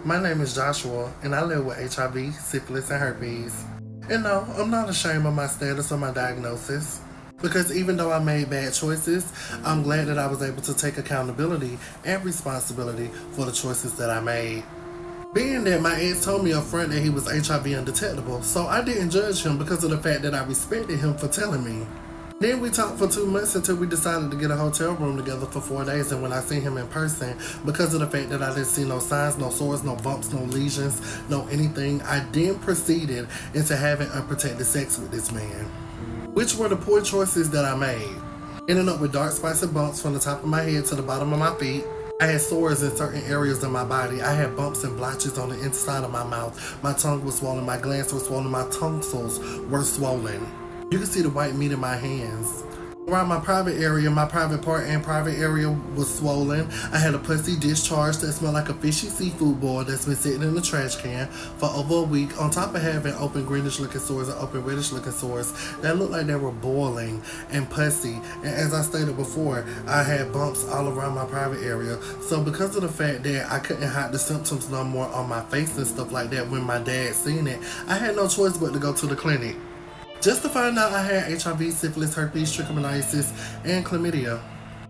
My name is Joshua, and I live with HIV, syphilis, and herpes. And no, I'm not ashamed of my status or my diagnosis. Because even though I made bad choices, I'm glad that I was able to take accountability and responsibility for the choices that I made. Being that my ex told me up front that he was HIV undetectable, so I didn't judge him because of the fact that I respected him for telling me. Then we talked for 2 months until we decided to get a hotel room together for 4 days, and when I seen him in person, because of the fact that I didn't see no signs, no sores, no bumps, no lesions, no anything, I then proceeded into having unprotected sex with this man. Which were the poor choices that I made. Ending up with dark spots and bumps from the top of my head to the bottom of my feet. I had sores in certain areas of my body. I had bumps and blotches on the inside of my mouth. My tongue was swollen, my glands were swollen, my tonsils were swollen. You can see the white meat in my hands. Around my private area, my private part and private area was swollen. I had a pussy discharge that smelled like a fishy seafood boil that's been sitting in the trash can for over a week, on top of having open greenish looking sores and open reddish looking sores that looked like they were boiling and pussy. And as I stated before, I had bumps all around my private area. So because of the fact that I couldn't hide the symptoms no more on my face and stuff like that when my dad seen it, I had no choice but to go to the clinic. Just to find out I had HIV, syphilis, herpes, trichomoniasis, and chlamydia.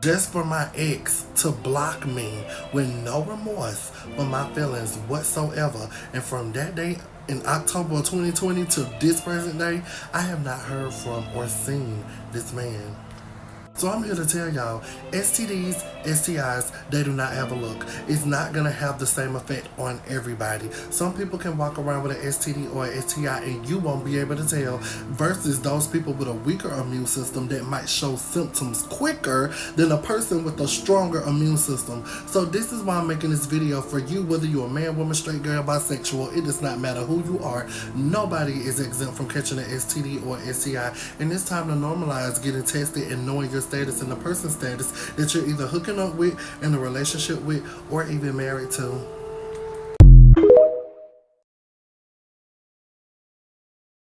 Just for my ex to block me with no remorse for my feelings whatsoever. And from that day in October of 2020 to this present day, I have not heard from or seen this man. So I'm here to tell y'all, STDs, STIs, they do not have a look. It's not going to have the same effect on everybody. Some people can walk around with an STD or an STI and you won't be able to tell, versus those people with a weaker immune system that might show symptoms quicker than a person with a stronger immune system. So this is why I'm making this video for you, whether you're a man, woman, straight, girl, bisexual, it does not matter who you are. Nobody is exempt from catching an STD or STI. And it's time to normalize getting tested and knowing your status and the person's status that you're either hooking up with, in a relationship with, or even married to.